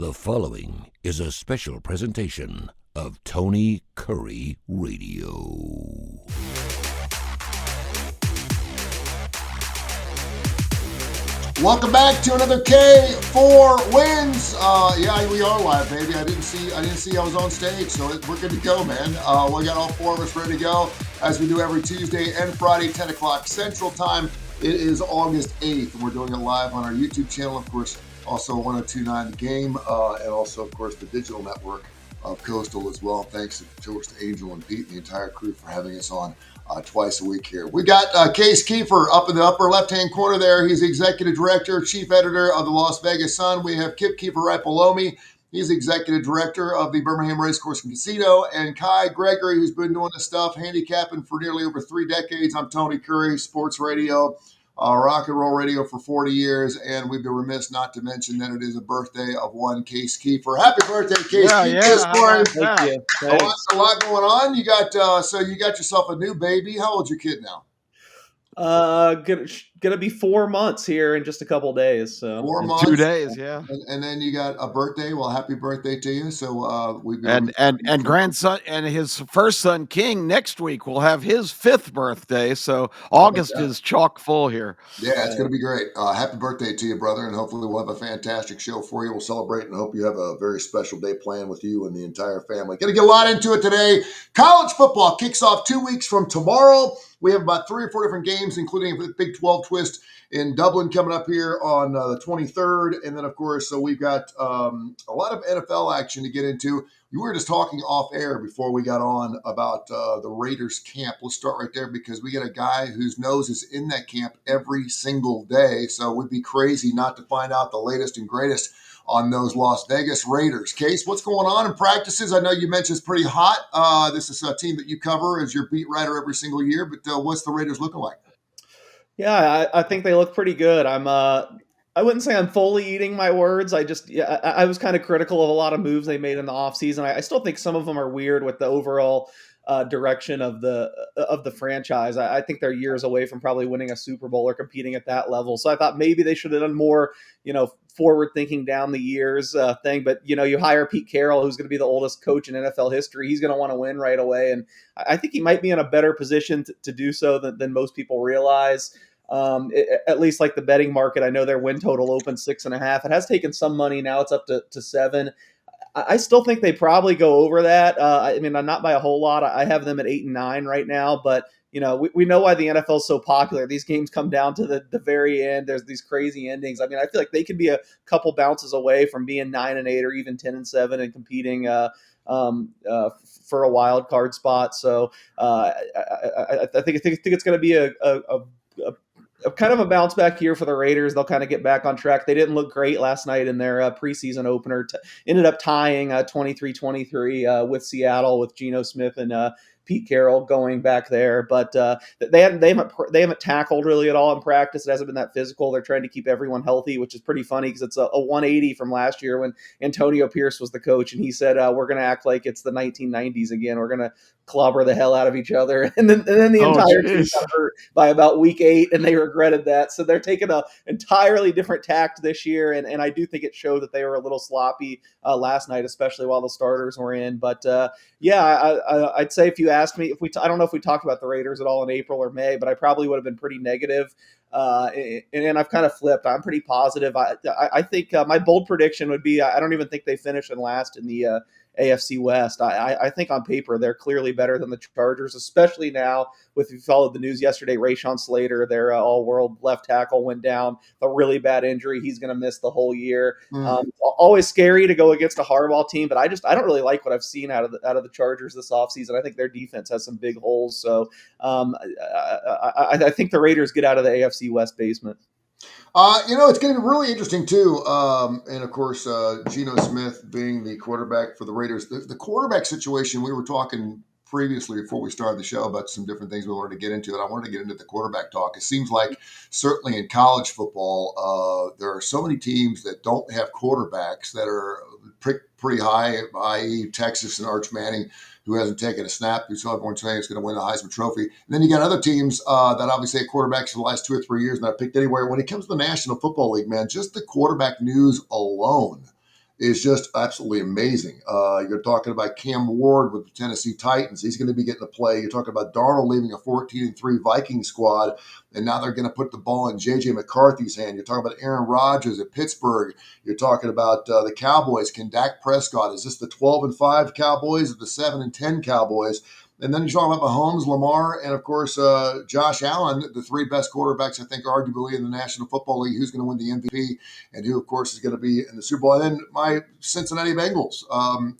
The following is a special presentation of Tony Kurre Radio. Welcome back to another K4Wins. Yeah, we are live, baby. I didn't see I was on stage, so we're good to go, man. We got all four of us ready to go, as we do every Tuesday and Friday, 10 o'clock Central Time. It is August 8th, and we're doing it live on our YouTube channel, of course, also 1029 The Game, and also, of course, the digital network of Coastal as well. Thanks, of course, to Angel and Pete and the entire crew for having us on twice a week here. We got Case Kiefer up in the upper left-hand corner there. He's the executive director, chief editor of the Las Vegas Sun. We have Kip Kiefer right below me. He's the executive director of the Birmingham Racecourse and Casino. And Kai Gregory, who's been doing this stuff, handicapping for nearly over 3 decades. I'm Tony Kurre, sports radio, rock and roll radio for 40 years. And we'd be remiss not to mention that it is a birthday of one Case Kiefer. Happy birthday, Case Kiefer. This morning. Thank you. A lot going on. You got yourself a new baby. How old's your kid now? Gonna be 4 months here in just a couple days. So 4 months, 2 days, yeah. And then you got a birthday. Well, happy birthday to you. So and grandson and his first son King next week will have his 5th birthday. So August is chock full here. Yeah, it's going to be great. Happy birthday to you, brother, and hopefully we'll have a fantastic show for you. We'll celebrate and hope you have a very special day planned with you and the entire family. Going to get a lot into it today. College football kicks off 2 weeks from tomorrow. We have about 3 or 4 different games, including a Big 12 twist in Dublin coming up here on the 23rd. And then, of course, so we've got a lot of NFL action to get into. You were just talking off air before we got on about the Raiders camp. Let's start right there because we got a guy whose nose is in that camp every single day. So it would be crazy not to find out the latest and greatest on those Las Vegas Raiders. Case, what's going on in practices? I know you mentioned it's pretty hot. This is a team that you cover as your beat writer every single year, but what's the Raiders looking like? Yeah, I think they look pretty good. I wouldn't say I'm fully eating my words. I was kind of critical of a lot of moves they made in the offseason. I still think some of them are weird with the overall direction of the franchise. I think they're years away from probably winning a Super Bowl or competing at that level. So I thought maybe they should have done more, forward thinking down the years thing. But, you hire Pete Carroll, who's going to be the oldest coach in NFL history. He's going to want to win right away. And I think he might be in a better position to do so than most people realize. At least like the betting market, I know their win total opened 6.5. It has taken some money. Now it's up to 7. I still think they probably go over that. I'm not by a whole lot. I have them at 8 and 9 right now, but we know why the NFL is so popular. These games come down to the very end. There's these crazy endings. I feel like they could be a couple bounces away from being 9 and 8 or even 10 and 7 and competing for a wild card spot. So I think it's going to be a kind of a bounce back year for the Raiders. They'll kind of get back on track. They didn't look great last night in their preseason opener. Ended up tying 23-23 with Seattle with Geno Smith and Pete Carroll going back there, but they haven't tackled really at all in practice. It hasn't been that physical. They're trying to keep everyone healthy, which is pretty funny because it's a 180 from last year when Antonio Pierce was the coach, and he said we're going to act like it's the 1990s again. We're going to clobber the hell out of each other, and then the entire team got hurt by about week 8, and they regretted that. So they're taking an entirely different tact this year, and I do think it showed that they were a little sloppy last night, especially while the starters were in. But I'd say if you asked me, I don't know if we talked about the Raiders at all in April or May, but I probably would have been pretty negative. And I've kind of flipped. I'm pretty positive. I think my bold prediction would be I don't even think they finish in last in the AFC West. I think on paper they're clearly better than the Chargers, especially now if you followed the news yesterday. Rashawn Slater, their all-world left tackle, went down a really bad injury. He's going to miss the whole year. Always scary to go against a Harbaugh team, but I don't really like what I've seen out of the Chargers this offseason. I think their defense has some big holes. So I think the Raiders get out of the AFC West basement. It's going to be really interesting too. And of course, Geno Smith being the quarterback for the Raiders. The quarterback situation, we were talking previously before we started the show about some different things we wanted to get into, and I wanted to get into the quarterback talk. It seems like certainly in college football, there are so many teams that don't have quarterbacks that are pretty high, i.e. Texas and Arch Manning, who hasn't taken a snap, who still everyone's saying is going to win the Heisman Trophy. And then you got other teams that obviously have quarterbacks for the last 2 or 3 years, not picked anywhere. When it comes to the National Football League, man, just the quarterback news alone is just absolutely amazing. You're talking about Cam Ward with the Tennessee Titans. He's going to be getting to play. You're talking about Darnold leaving a 14-3 Viking squad, and now they're going to put the ball in J.J. McCarthy's hand. You're talking about Aaron Rodgers at Pittsburgh. You're talking about the Cowboys. Can Dak Prescott, is this the 12-5 Cowboys or the 7-10 Cowboys? And then you're talking about Mahomes, Lamar, and of course Josh Allen, the three best quarterbacks, I think, arguably in the National Football League. Who's going to win the MVP, and who, of course, is going to be in the Super Bowl? And then my Cincinnati Bengals,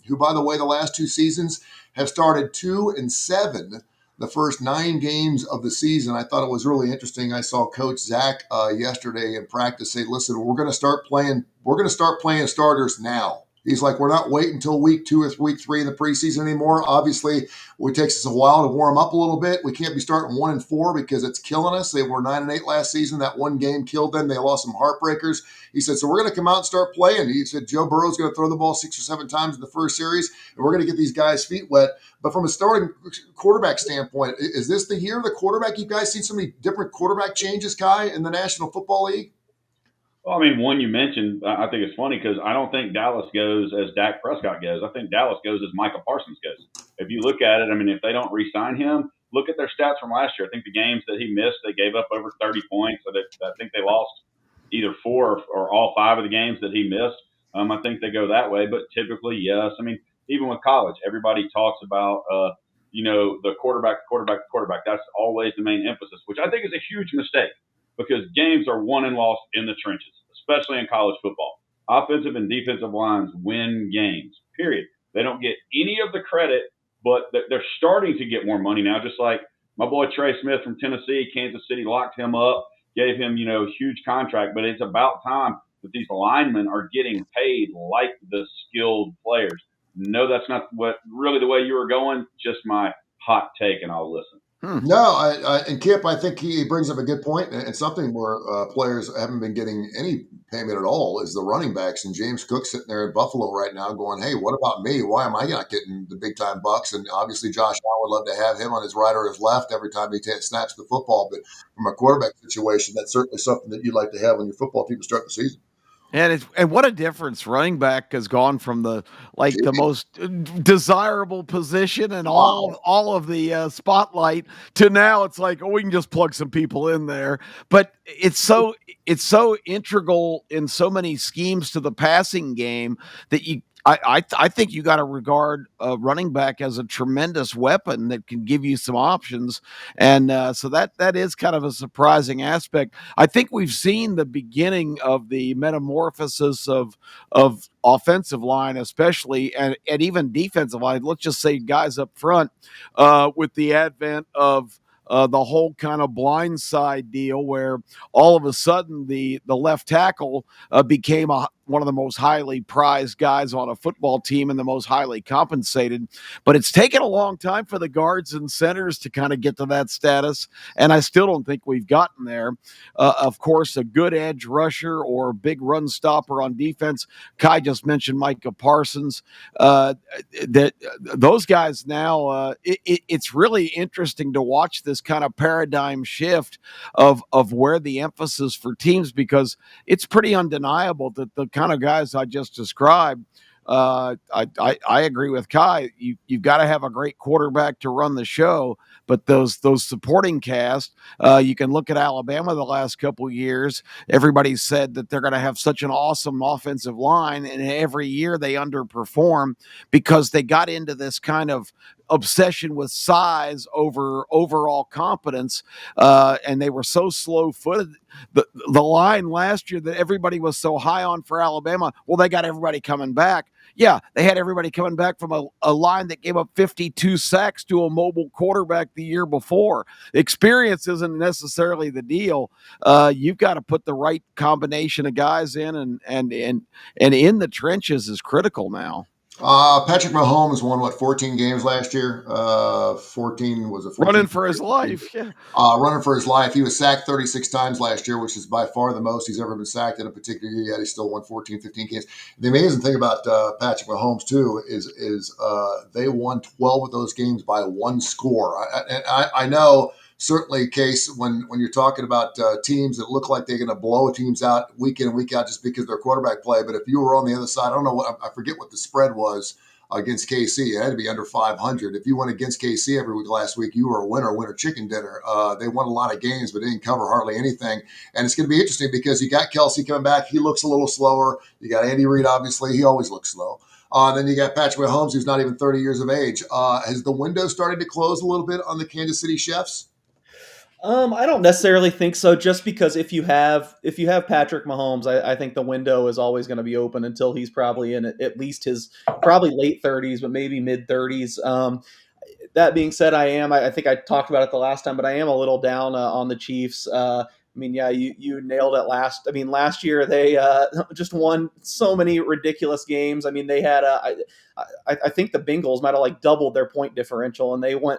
who, by the way, the last two seasons have started 2-7. The first 9 games of the season. I thought it was really interesting. I saw Coach Zach yesterday in practice say, "Listen, we're going to start playing. We're going to start playing starters now." He's like, "We're not waiting until week 2 or week 3 in the preseason anymore. Obviously, it takes us a while to warm up a little bit. We can't be starting 1-4 because it's killing us. They were 9-8 last season. That one game killed them. They lost some heartbreakers." He said, "So we're going to come out and start playing." He said, "Joe Burrow's going to throw the ball 6 or 7 times in the first series, and we're going to get these guys' feet wet." But from a starting quarterback standpoint, is this the year of the quarterback? You guys seen so many different quarterback changes, Kai, in the National Football League? Well, I mean, one you mentioned, I think it's funny because I don't think Dallas goes as Dak Prescott goes. I think Dallas goes as Micah Parsons goes. If you look at it, I mean, if they don't re-sign him, look at their stats from last year. I think the games that he missed, they gave up over 30 points. So I think they lost either 4 or all 5 of the games that he missed. I think they go that way. But typically, yes. I mean, even with college, everybody talks about, the quarterback. That's always the main emphasis, which I think is a huge mistake because games are won and lost in the trenches, especially in college football. Offensive and defensive lines win games, period. They don't get any of the credit, but they're starting to get more money now, just like my boy Trey Smith from Tennessee. Kansas City locked him up, gave him, huge contract, but it's about time that these linemen are getting paid like the skilled players. No, that's not what really the way you were going, just my hot take, and I'll listen. No, and Kip, I think he brings up a good point, and something where players haven't been getting any payment at all is the running backs. And James Cook sitting there in Buffalo right now going, "Hey, what about me? Why am I not getting the big time bucks?" And obviously, Josh Allen would love to have him on his right or his left every time he snaps the football. But from a quarterback situation, that's certainly something that you'd like to have on your football team to start the season. And what a difference running back has gone from the most desirable position and all of the spotlight to now it's like, oh, we can just plug some people in there. But it's so integral in so many schemes to the passing game that I think you got to regard a running back as a tremendous weapon that can give you some options, and so that is kind of a surprising aspect. I think we've seen the beginning of the metamorphosis of offensive line, especially, and even defensive line. Let's just say guys up front, with the advent of the whole kind of blindside deal where all of a sudden the left tackle became one of the most highly prized guys on a football team and the most highly compensated. But it's taken a long time for the guards and centers to kind of get to that status, and I still don't think we've gotten there. Of course, a good edge rusher or big run stopper on defense. Kai just mentioned Micah Parsons. That those guys now, it's really interesting to watch this kind of paradigm shift of where the emphasis for teams, because it's pretty undeniable that the kind of guys I just described, I agree with Kai. You've got to have a great quarterback to run the show, but those supporting cast, you can look at Alabama the last couple of years. Everybody said that they're going to have such an awesome offensive line, and every year they underperform because they got into this kind of obsession with size over overall competence, and they were so slow-footed. The line last year that everybody was so high on for Alabama, well, they got everybody coming back. Yeah, they had everybody coming back from a line that gave up 52 sacks to a mobile quarterback the year before. Experience isn't necessarily the deal. You've got to put the right combination of guys in, and in the trenches is critical now. Patrick Mahomes won 14 games last year. 14 was a 14 running for his life. Yeah, running for his life. He was sacked 36 times last year, which is by far the most he's ever been sacked in a particular year. Yet he still won 14, 15 games. The amazing thing about Patrick Mahomes too is they won 12 of those games by one score. I know certainly case when you're talking about teams that look like they're going to blow teams out week in and week out just because of their quarterback play. But if you were on the other side, I don't know I forget what the spread was against KC. It had to be under 500. If you went against KC every week last week, you were a winner chicken dinner. They won a lot of games, but didn't cover hardly anything. And it's going to be interesting because you got Kelsey coming back. He looks a little slower. You got Andy Reid, obviously. He always looks slow. Then you got Patrick Mahomes, who's not even 30 years of age. Has the window started to close a little bit on the Kansas City Chiefs? I don't necessarily think so. Just because if you have Patrick Mahomes, I think the window is always going to be open until he's probably in at least his probably late 30s, but maybe mid 30s. That being said, I think I talked about it the last time, but I am a little down on the Chiefs. I mean, yeah, you nailed it last year they just won so many ridiculous games. I mean, they had I think the Bengals might have like doubled their point differential, and they won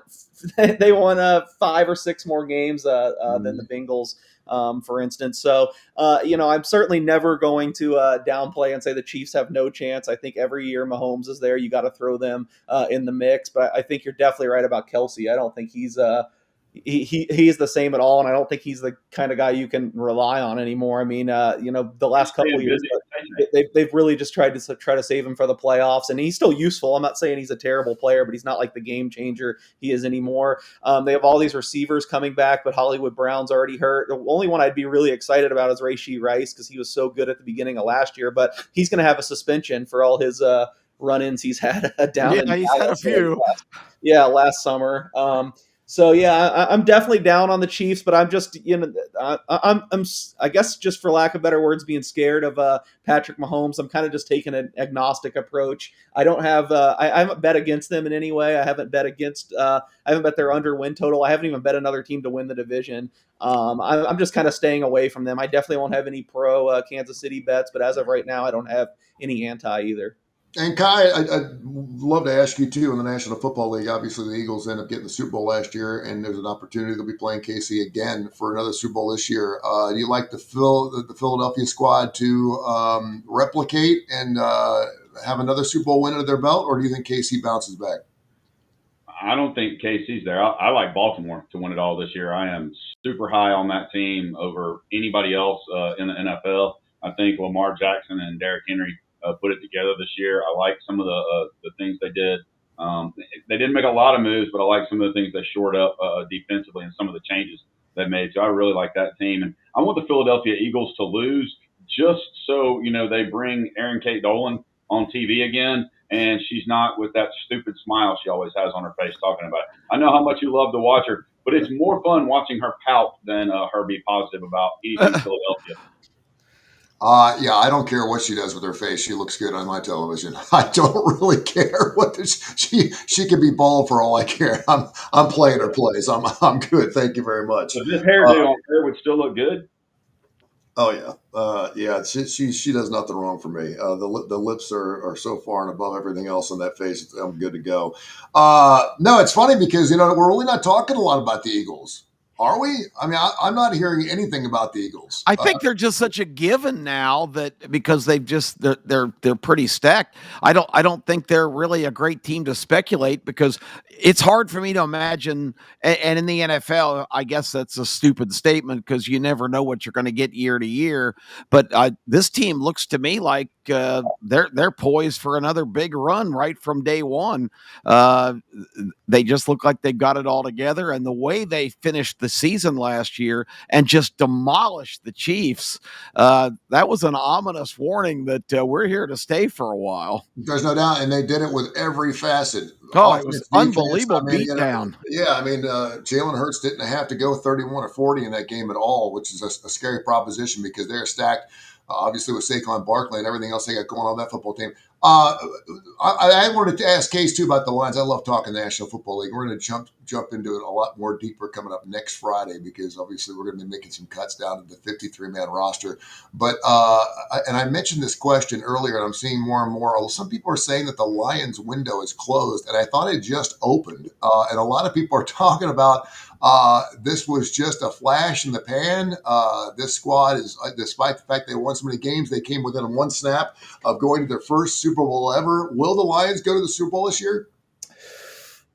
5 or 6 more games than the Bengals, for instance. So, I'm certainly never going to downplay and say the Chiefs have no chance. I think every year Mahomes is there, you got to throw them in the mix. But I think you're definitely right about Kelsey. I don't think he's he is the same at all, and I don't think he's the kind of guy you can rely on anymore. I mean, the last couple of years, they've really just tried to save him for the playoffs, and he's still useful. I'm not saying he's a terrible player, but he's not like the game changer he is anymore. They have all these receivers coming back, but Hollywood Brown's already hurt. The only one I'd be really excited about is Rashee Rice because he was so good at the beginning of last year, but he's going to have a suspension for all his run-ins he's had down in he's had a few. Last summer. So yeah, I'm definitely down on the Chiefs, but I'm just, I'm I guess just for lack of better words, being scared of Patrick Mahomes. I'm kind of just taking an agnostic approach. I don't have, I haven't bet against them in any way. I haven't bet their under win total. I haven't even bet another team to win the division. I'm just kind of staying away from them. I definitely won't have any pro Kansas City bets, but as of right now, I don't have any anti either. And Kai, I'd love to ask you too. In the National Football League, obviously the Eagles ended up getting the Super Bowl last year, and there's an opportunity they'll be playing KC again for another Super Bowl this year. Do you like the Philadelphia squad to replicate and have another Super Bowl win under their belt, or do you think KC bounces back? I don't think KC's there. I like Baltimore to win it all this year. I am super high on that team over anybody else in the NFL. I think Lamar Jackson and Derrick Henry put it together this year. I like some of the things they did. They didn't make a lot of moves, but I like some of the things they shored up defensively and some of the changes they made. So I really like that team. And I want the Philadelphia Eagles to lose just so, they bring Erin Kate Dolan on TV again, and she's not with that stupid smile she always has on her face talking about it. I know how much you love to watch her, but it's more fun watching her pout than her be positive about anything Philadelphia. Yeah, I don't care what she does with her face. She looks good on my television. I don't really care what she can be bald for all I care. I'm playing her plays. I'm good. Thank you very much. So this hairdo on her would still look good. Oh yeah, she does nothing wrong for me. The lips are so far and above everything else on that face. I'm good to go. No, it's funny because we're really not talking a lot about the Eagles. Are we? I mean, I'm not hearing anything about the Eagles. I think they're just such a given now that because they're pretty stacked. I don't think they're really a great team to speculate because it's hard for me to imagine. And in the NFL, I guess that's a stupid statement because you never know what you're going to get year to year. But this team looks to me like they're poised for another big run right from day one. They just look like they've got it all together, and the way they finished the season last year and just demolished the Chiefs, that was an ominous warning that we're here to stay for a while. There's no doubt, and they did it with every facet. Oh, it was unbelievable beatdown. Jalen Hurts didn't have to go 31 or 40 in that game at all, which is a scary proposition because they're stacked. Obviously, with Saquon Barkley and everything else they got going on that football team. I wanted to ask Case too about the lines. I love talking National Football League. We're going to jump into it a lot more deeper coming up next Friday because obviously we're going to be making some cuts down to the 53-man roster. But and I mentioned this question earlier, and I'm seeing more and more. Some people are saying that the Lions window is closed, and I thought it just opened. And a lot of people are talking about this was just a flash in the pan. This squad is, despite the fact they won so many games, they came within one snap of going to their first Super Bowl ever. Will the Lions go to the Super Bowl this year?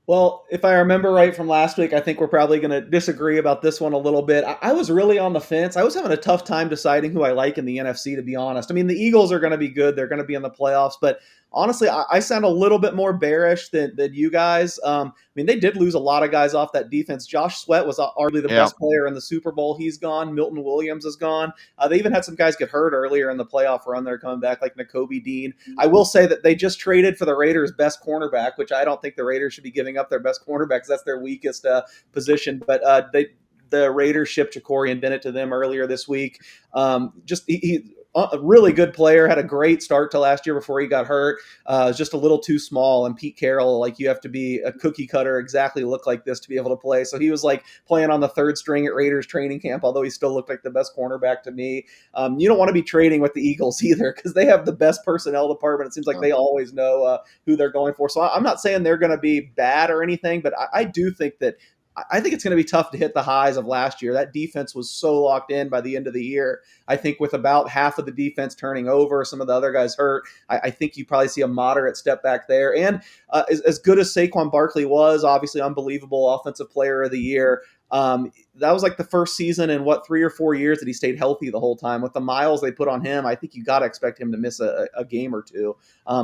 Well, if I remember right from last week, I think we're probably going to disagree about this one a little bit. I was really on the fence. I was having a tough time deciding who I like in the NFC, to be honest. I mean, the Eagles are going to be good. They're going to be in the playoffs. But honestly, I sound a little bit more bearish than you guys. I mean, they did lose a lot of guys off that defense. Josh Sweat was arguably the Yeah. best player in the Super Bowl. He's gone. Milton Williams is gone. They even had some guys get hurt earlier in the playoff run. They're coming back, like N'Kobe Dean. I will say that they just traded for the Raiders' best cornerback, which I don't think the Raiders should be giving up their best cornerback because that's their weakest position. But the Raiders shipped Ja'Cory Bennett to them earlier this week. He a really good player, had a great start to last year before he got hurt. Was just a little too small. And Pete Carroll, like, you have to be a cookie cutter, exactly look like this to be able to play. So he was like playing on the third string at Raiders training camp, although he still looked like the best cornerback to me. You don't want to be trading with the Eagles either because they have the best personnel department. It seems like they always know who they're going for. So I'm not saying they're going to be bad or anything, but I do think that I think it's going to be tough to hit the highs of last year. That defense was so locked in by the end of the year. I think with about half of the defense turning over, some of the other guys hurt, I think you probably see a moderate step back there. And as good as Saquon Barkley was, obviously unbelievable offensive player of the year, that was like the first season in 3 or 4 years that he stayed healthy the whole time. With the miles they put on him, I think you got to expect him to miss a game or two.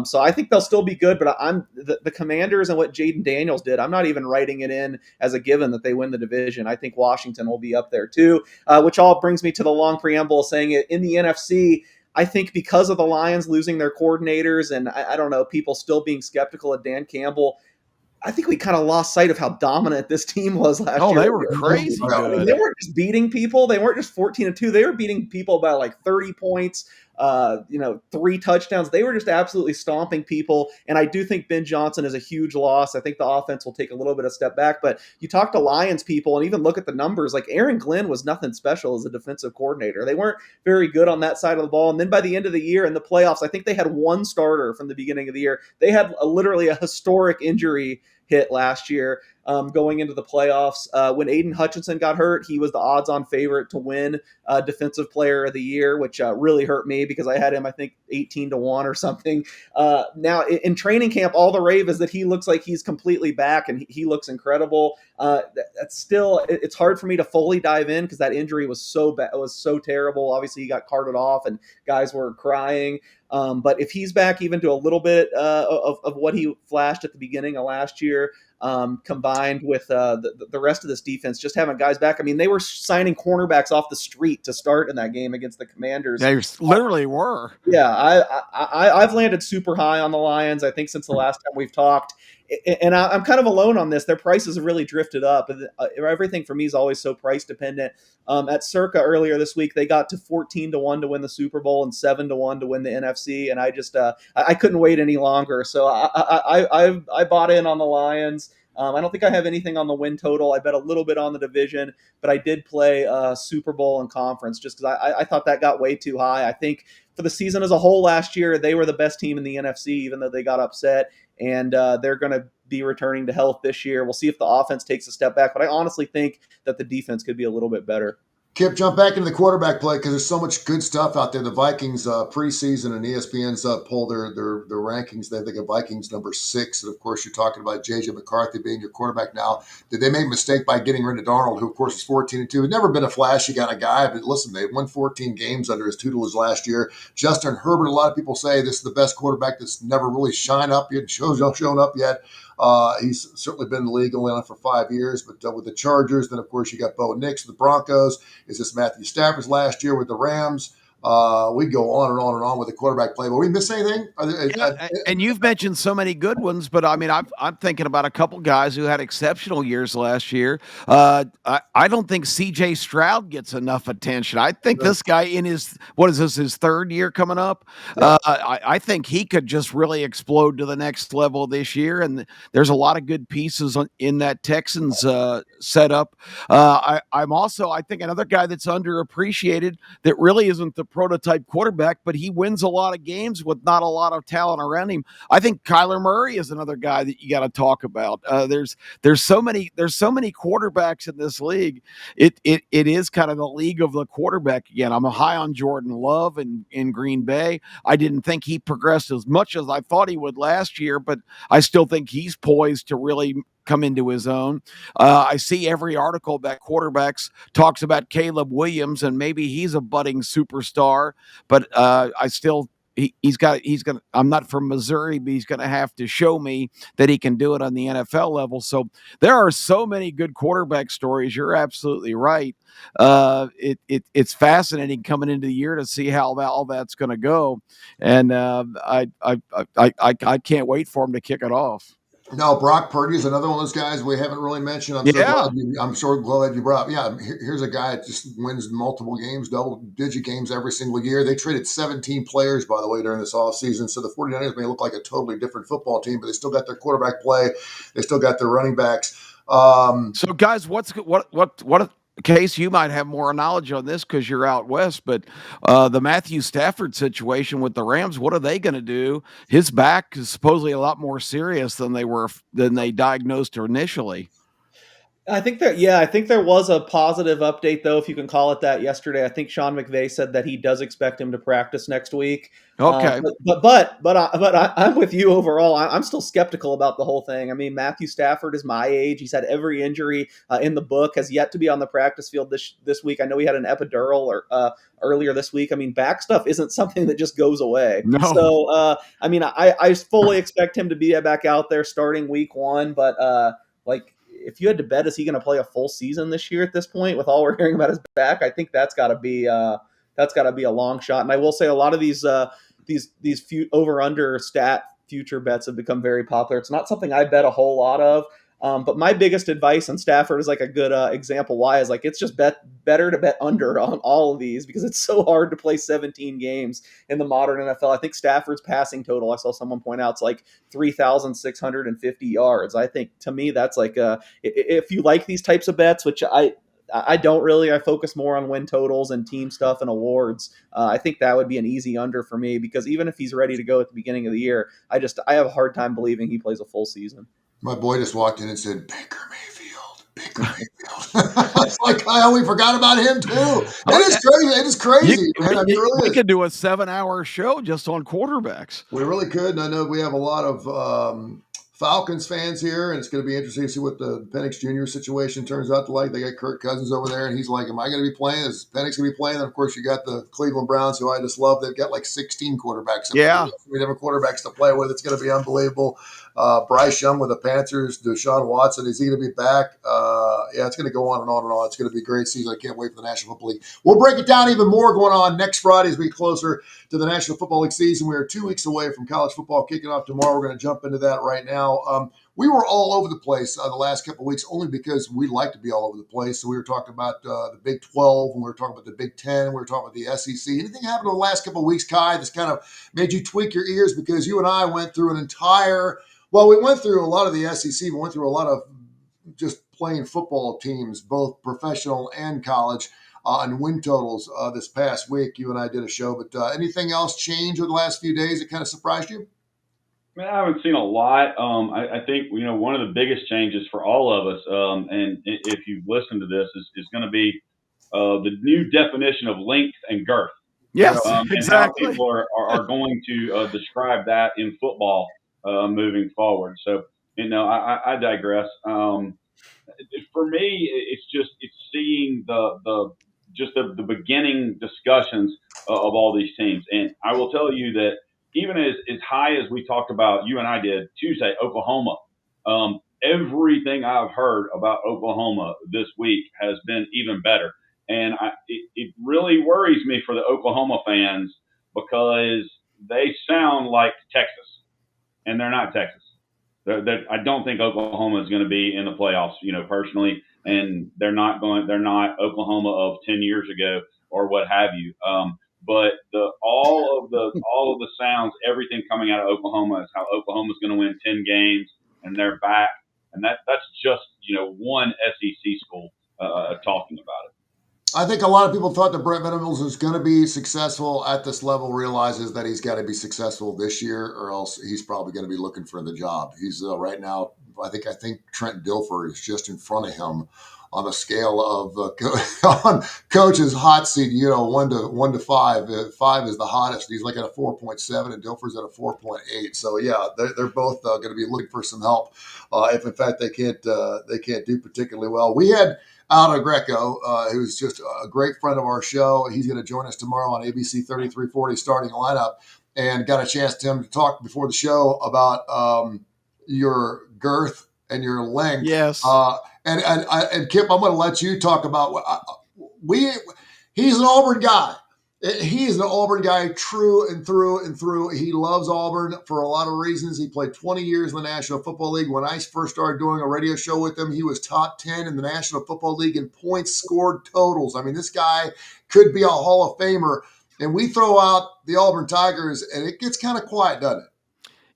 So I think they'll still be good, but I'm the Commanders and what Jaden Daniels did, I'm not even writing it in as a given that they win the division. I think Washington will be up there too, which all brings me to the long preamble saying it in the NFC. I think because of the Lions losing their coordinators and I don't know, people still being skeptical of Dan Campbell, I think we kind of lost sight of how dominant this team was last year. Oh, they were crazy I mean, good. they weren't just beating people. They weren't just 14-2. They were beating people by like 30 points, 3 touchdowns. They were just absolutely stomping people. And I do think Ben Johnson is a huge loss. I think the offense will take a little bit of step back. But you talk to Lions people and even look at the numbers. Like Aaron Glenn was nothing special as a defensive coordinator. They weren't very good on that side of the ball. And then by the end of the year in the playoffs, I think they had one starter from the beginning of the year. They had literally a historic injury hit last year going into the playoffs. When Aiden Hutchinson got hurt, he was the odds-on favorite to win Defensive Player of the Year, which really hurt me because I had him, I think, 18-1 or something. Now, in training camp, all the rave is that he looks like he's completely back and he looks incredible. That's still, it's hard for me to fully dive in because that injury was so bad, it was so terrible. Obviously, he got carted off and guys were crying. But if he's back even to a little bit of what he flashed at the beginning of last year, combined with the rest of this defense, just having guys back. I mean, they were signing cornerbacks off the street to start in that game against the Commanders. They literally were. Yeah, I've landed super high on the Lions, I think, since the last time we've talked. And I'm kind of alone on this. Their prices have really drifted up. Everything for me is always so price dependent. At Circa earlier this week, they got to 14-1 to win the Super Bowl and 7-1 to win the NFC. And I just I couldn't wait any longer. So I bought in on the Lions. I don't think I have anything on the win total. I bet a little bit on the division, but I did play Super Bowl and conference just because I thought that got way too high. I think for the season as a whole last year, they were the best team in the NFC, even though they got upset. And they're going to be returning to health this year. We'll see if the offense takes a step back, but I honestly think that the defense could be a little bit better. Kip, jump back into the quarterback play because there's so much good stuff out there. The Vikings preseason and ESPN's pulled their rankings. They think of Vikings number 6. And, of course, you're talking about J.J. McCarthy being your quarterback now. Did they make a mistake by getting rid of Darnold, who, of course, is 14-2? He's never been a flashy kind of guy. But, listen, they won 14 games under his tutelage last year. Justin Herbert, a lot of people say this is the best quarterback that's never really shown up yet. He's certainly been in the league only on for 5 years, but with the Chargers, then of course you got Bo Nix with the Broncos. Is this Matthew Stafford's last year with the Rams? We go on and on and on with the quarterback play. But we miss anything? And you've mentioned so many good ones, but I mean, I'm thinking about a couple guys who had exceptional years last year. I don't think C.J. Stroud gets enough attention. I think this guy in his his 3rd year coming up. Yeah. I think he could just really explode to the next level this year. And there's a lot of good pieces in that Texans setup. I think another guy that's underappreciated that really isn't the prototype quarterback, but he wins a lot of games with not a lot of talent around him. I think Kyler Murray is another guy that you got to talk about. There's so many quarterbacks in this league. It is kind of the league of the quarterback again. I'm high on Jordan Love in Green Bay. I didn't think he progressed as much as I thought he would last year, but I still think he's poised to really come into his own. I see every article about quarterbacks talks about Caleb Williams, and maybe he's a budding superstar, but I still. He's gonna. I'm not from Missouri, but he's gonna have to show me that he can do it on the NFL level. So there are so many good quarterback stories. You're absolutely right. It's fascinating coming into the year to see how all that's going to go, and I can't wait for him to kick it off. No, Brock Purdy is another one of those guys we haven't really mentioned. Yeah. I'm so glad you brought up. Yeah, here's a guy that just wins multiple games, double-digit games every single year. They traded 17 players, by the way, during this offseason. So the 49ers may look like a totally different football team, but they still got their quarterback play. They still got their running backs. So, guys, what Case, you might have more knowledge on this because you're out west, but the Matthew Stafford situation with the Rams, what are they going to do? His back is supposedly a lot more serious than they diagnosed initially. I think there was a positive update, though, if you can call it that, yesterday. I think Sean McVay said that he does expect him to practice next week. Okay. I'm with you overall. I'm still skeptical about the whole thing. I mean, Matthew Stafford is my age. He's had every injury in the book, has yet to be on the practice field this week. I know he had an epidural earlier this week. I mean, back stuff isn't something that just goes away. No. So, I mean, I fully expect him to be back out there starting week 1, but if you had to bet, is he going to play a full season this year at this point with all we're hearing about his back? I think that's got to be a long shot. And I will say a lot of these over under stat future bets have become very popular. It's not something I bet a whole lot of. But my biggest advice on Stafford is like a good example why is like it's just better to bet under on all of these because it's so hard to play 17 games in the modern NFL. I think Stafford's passing total, I saw someone point out, it's like 3,650 yards. I think to me that's like if you like these types of bets, which I don't really. I focus more on win totals and team stuff and awards. I think that would be an easy under for me because even if he's ready to go at the beginning of the year, I have a hard time believing he plays a full season. My boy just walked in and said, Baker Mayfield. It's like, we forgot about him too. It is crazy, man. We could do a 7-hour show just on quarterbacks. We really could. And I know we have a lot of Falcons fans here, and it's going to be interesting to see what the Penix Jr. situation turns out to like. They got Kirk Cousins over there, and he's like, am I going to be playing? Is Penix going to be playing? And, of course, you got the Cleveland Browns, who I just love. They've got like 16 quarterbacks. Yeah. We have quarterbacks to play with. It's going to be unbelievable. Bryce Young with the Panthers, Deshaun Watson, is he going to be back? It's going to go on and on and on. It's going to be a great season. I can't wait for the National Football League. We'll break it down even more going on next Friday as we get closer to the National Football League season. We are 2 weeks away from college football kicking off tomorrow. We're going to jump into that right now. We were all over the place the last couple of weeks only because we like to be all over the place. So we were talking about the Big 12, and we were talking about the Big 10, we were talking about the SEC. Anything happened in the last couple of weeks, Kai, that's kind of made you tweak your ears? Because you and I went through we went through a lot of the SEC. We went through a lot of just playing football teams, both professional and college, and win totals this past week. You and I did a show, but anything else change over the last few days that kind of surprised you? I haven't seen a lot. I think, one of the biggest changes for all of us, and if you've listened to this, is going to be the new definition of length and girth. Yes, exactly. And how people are going to describe that in football moving forward. So, I digress. For me, it's seeing the beginning discussions of all these teams. And I will tell you that even as high as we talked about, you and I did Tuesday, Oklahoma, everything I've heard about Oklahoma this week has been even better. And it really worries me for the Oklahoma fans because they sound like Texas, and they're not Texas. I don't think Oklahoma is going to be in the playoffs, personally, and they're not Oklahoma of 10 years ago or what have you. But all of the sounds, everything coming out of Oklahoma is how Oklahoma's going to win 10 games and they're back, and that's just one SEC school talking about it. I think a lot of people thought that Brent Venables was going to be successful at this level, realizes that he's got to be successful this year or else he's probably going to be looking for the job. He's right now I think Trent Dilfer is just in front of him on the scale of on coach's hot seat. 1 to 5. 5 is the hottest. He's like at a 4.7, and Dilfer's at a 4.8. So yeah, they're both going to be looking for some help if in fact they can't do particularly well. We had Aldo Greco, who's just a great friend of our show. He's going to join us tomorrow on ABC 3340 starting lineup, and got a chance to talk before the show about your girth and your length. Yes. And Kip, I'm going to let you talk about he's an Auburn guy. He's an Auburn guy true and through and through. He loves Auburn for a lot of reasons. He played 20 years in the National Football League. When I first started doing a radio show with him, he was top 10 in the National Football League in points scored totals. I mean, this guy could be a Hall of Famer. And we throw out the Auburn Tigers, and it gets kind of quiet, doesn't it?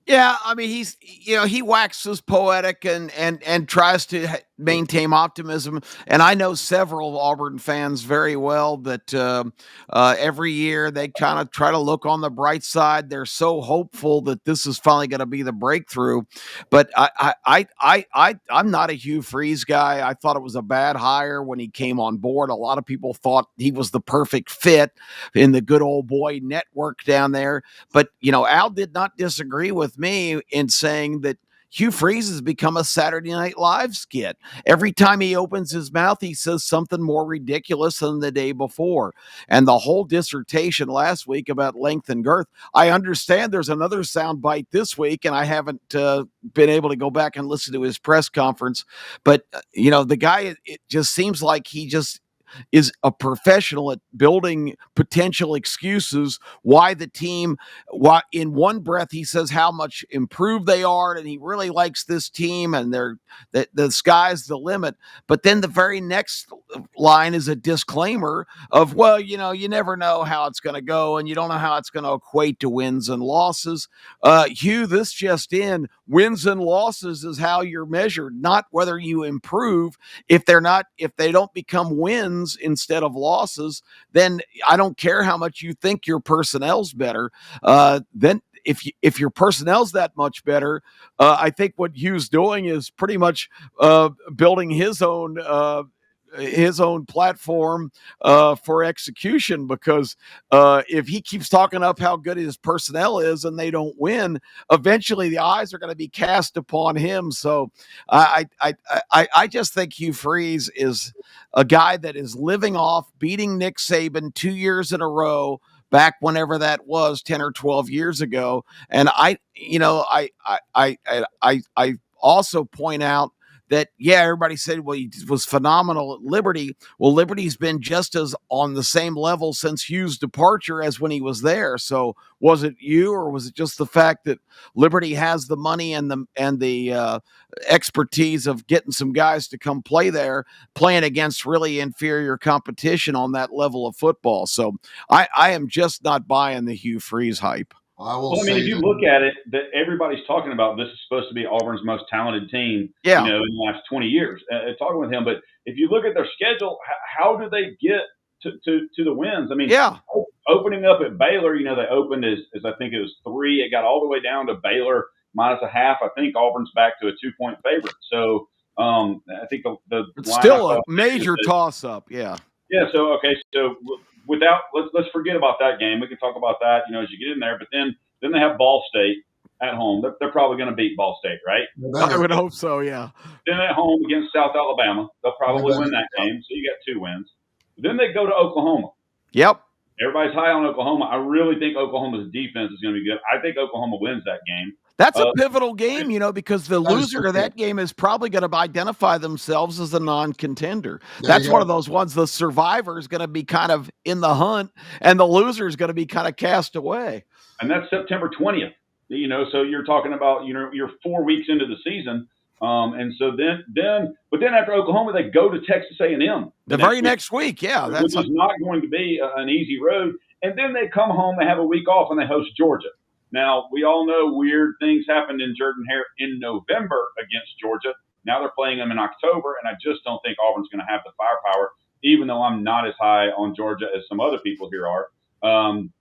Yeah, I mean, he waxes poetic and tries to maintain optimism. And I know several Auburn fans very well that every year they kind of try to look on the bright side. They're so hopeful that this is finally going to be the breakthrough. But I'm not a Hugh Freeze guy. I thought it was a bad hire when he came on board. A lot of people thought he was the perfect fit in the good old boy network down there. But, Al did not disagree with me in saying that Hugh Freeze has become a Saturday Night Live skit. Every time he opens his mouth, he says something more ridiculous than the day before. And the whole dissertation last week about length and girth, I understand there's another soundbite this week, and I haven't been able to go back and listen to his press conference. But, the guy, it just seems like he just is a professional at building potential excuses why in one breath he says how much improved they are and he really likes this team and the sky's the limit. But then the very next line is a disclaimer of, well, you never know how it's going to go and you don't know how it's going to equate to wins and losses. Hugh, this just in, wins and losses is how you're measured, not whether you improve. If they don't become wins instead of losses, then I don't care how much you think your personnel's better. Then if your personnel's that much better, I think what Hugh's doing is pretty much building his own platform for execution, because if he keeps talking up how good his personnel is and they don't win, eventually the eyes are going to be cast upon him. So I just think Hugh Freeze is a guy that is living off beating Nick Saban 2 years in a row back whenever that was 10 or 12 years ago. And I also point out that, everybody said, well, he was phenomenal at Liberty. Well, Liberty's been just as on the same level since Hugh's departure as when he was there. So was it you, or was it just the fact that Liberty has the money and the expertise of getting some guys to come play there, playing against really inferior competition on that level of football? So I am just not buying the Hugh Freeze hype. If you look at it, that everybo's talking about this is supposed to be Auburn's most talented team, in the last 20 years. Talking with him, but if you look at their schedule, how do they get to the wins? I mean, opening up at Baylor, they opened as I think it was 3. It got all the way down to Baylor -0.5. I think Auburn's back to a 2-point favorite. So I think the it's still a major toss up. Yeah. So let's forget about that game. We can talk about that, as you get in there. But then they have Ball State at home. They're probably going to beat Ball State, right? I would hope so. Yeah. Then at home against South Alabama, they'll probably win that game. So you got 2 wins. Then they go to Oklahoma. Yep. Everybody's high on Oklahoma. I really think Oklahoma's defense is going to be good. I think Oklahoma wins that game. That's a pivotal game, because the loser of that game is probably going to identify themselves as a non-contender. That's one of those ones, the survivor is going to be kind of in the hunt, and the loser is going to be kind of cast away. And that's September 20th. So you're talking about, you're 4 weeks into the season. And so but then after Oklahoma, they go to Texas A&M. The very next week. Yeah. Which is not going to be an easy road. And then they come home, they have a week off, and they host Georgia. Now, we all know weird things happened in Jordan-Hare in November against Georgia. Now they're playing them in October, and I just don't think Auburn's going to have the firepower, even though I'm not as high on Georgia as some other people here are. Then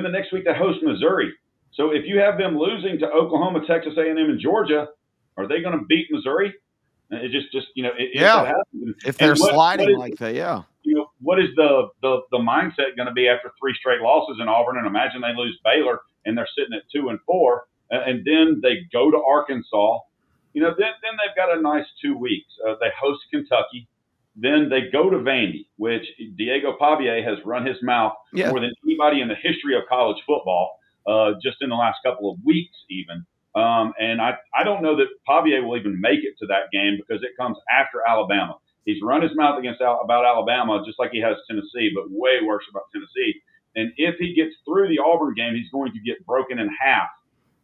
the next week they host Missouri. So if you have them losing to Oklahoma, Texas A&M, and Georgia, are they going to beat Missouri? It just if that happens, if they're what sliding is like that, yeah. what is the mindset going to be after 3 straight losses in Auburn? And imagine they lose Baylor and they're sitting at 2-4, and then they go to Arkansas. Then they've got a nice 2 weeks. They host Kentucky. Then they go to Vandy, which Diego Pavia has run his mouth more than anybody in the history of college football, just in the last couple of weeks even. And I don't know that Pavia will even make it to that game because it comes after Alabama. He's run his mouth about Alabama just like he has Tennessee, but way worse about Tennessee. And if he gets through the Auburn game, he's going to get broken in half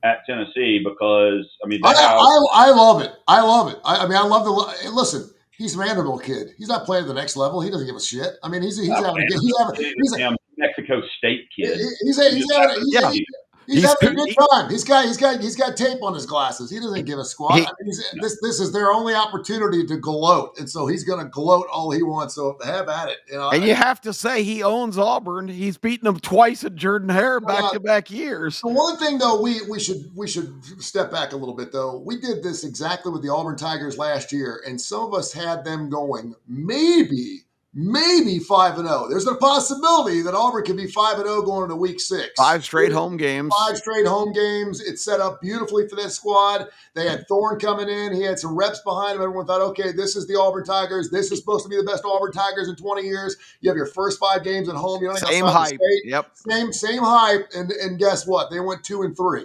at Tennessee because, I love it. I love it. I love the – listen, he's a Vanderbilt kid. He's not playing at the next level. He doesn't give a shit. I mean, he's having a Mexico State kid. He's having a good time. He's got tape on his glasses. He doesn't give a squat. This is their only opportunity to gloat, and so he's going to gloat all he wants. So have at it. And you have to say he owns Auburn. He's beaten them twice at Jordan-Hare back-to-back years. The one thing though, we should step back a little bit though. We did this exactly with the Auburn Tigers last year, and some of us had them going maybe 5-0. There's a possibility that Auburn could be 5-0 going into week 6. 5 straight home games. 5 straight home games. It's set up beautifully for that squad. They had Thorne coming in. He had some reps behind him. Everyone thought, okay, this is the Auburn Tigers. This is supposed to be the best Auburn Tigers in 20 years. You have your first 5 games at home. You don't have same hype. Yep. Same hype. And guess what? They went 2-3.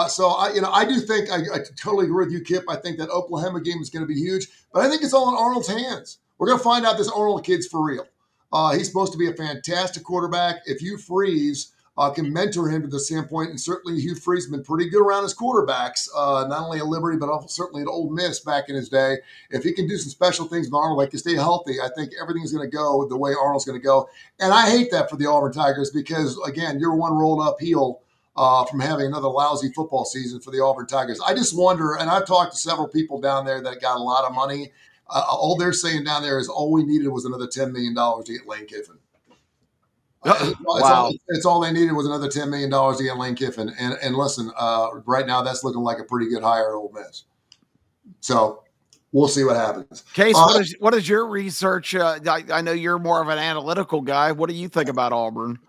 So I do think I totally agree with you, Kip. I think that Oklahoma game is going to be huge, but I think it's all in Arnold's hands. We're going to find out this Arnold kid's for real. He's supposed to be a fantastic quarterback. If Hugh Freeze can mentor him to the standpoint, and certainly Hugh Freeze has been pretty good around his quarterbacks, not only at Liberty, but also certainly at Ole Miss back in his day. If he can do some special things with Arnold, like to stay healthy, I think everything's going to go the way Arnold's going to go. And I hate that for the Auburn Tigers because, again, you're one rolled up heel from having another lousy football season for the Auburn Tigers. I just wonder, and I've talked to several people down there that got a lot of money. All they're saying down there is all we needed was another $10 million to get Lane Kiffin. Wow. It's all they needed was another $10 million to get Lane Kiffin. And listen, right now that's looking like a pretty good hire at Ole Miss. So we'll see what happens. Case, what is your research? I know you're more of an analytical guy. What do you think about Auburn?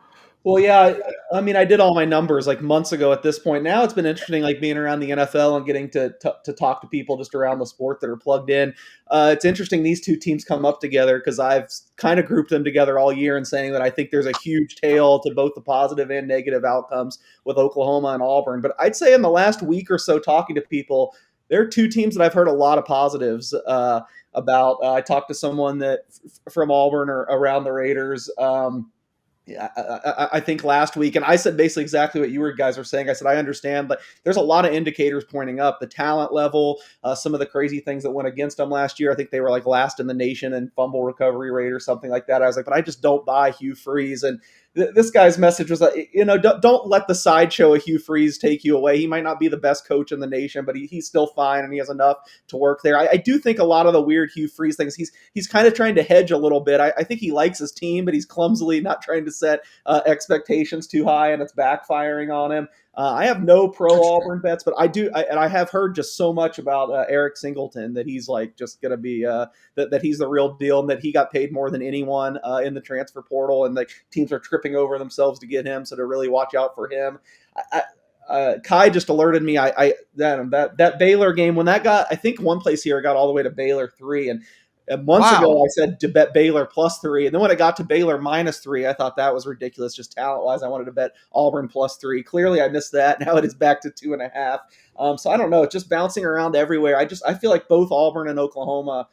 Well, yeah, I mean, I did all my numbers like months ago at this point. Now it's been interesting, like being around the NFL and getting to talk to people just around the sport that are plugged in. It's interesting these two teams come up together because I've kind of grouped them together all year and saying that I think there's a huge tail to both the positive and negative outcomes with Oklahoma and Auburn. But I'd say in the last week or so talking to people, there are two teams that I've heard a lot of positives about. I talked to someone that from Auburn or around the Raiders. Yeah, I think last week, and I said basically exactly what you guys were saying. I said, I understand, but there's a lot of indicators pointing up the talent level, some of the crazy things that went against them last year. I think they were like last in the nation in fumble recovery rate or something like that. I was like, but I just don't buy Hugh Freeze. And this guy's message was like, don't let the sideshow of Hugh Freeze take you away. He might not be the best coach in the nation, but he's still fine and he has enough to work there. I do think a lot of the weird Hugh Freeze things, he's kind of trying to hedge a little bit. I think he likes his team, but he's clumsily not trying to set expectations too high, and it's backfiring on him. I have no pro Auburn bets, but I have heard just so much about Eric Singleton that he's like just going to be that he's the real deal, and that he got paid more than anyone in the transfer portal, and the teams are tripping over themselves to get him, so to really watch out for him. Kai just alerted me. That Baylor game, when that got, I think one place here got all the way to Baylor 3, and months ago I said to bet Baylor +3, and then when it got to Baylor -3, I thought that was ridiculous. Just talent wise, I wanted to bet Auburn +3. Clearly, I missed that. Now it is back to 2.5. So I don't know. It's just bouncing around everywhere. I feel like both Auburn and Oklahoma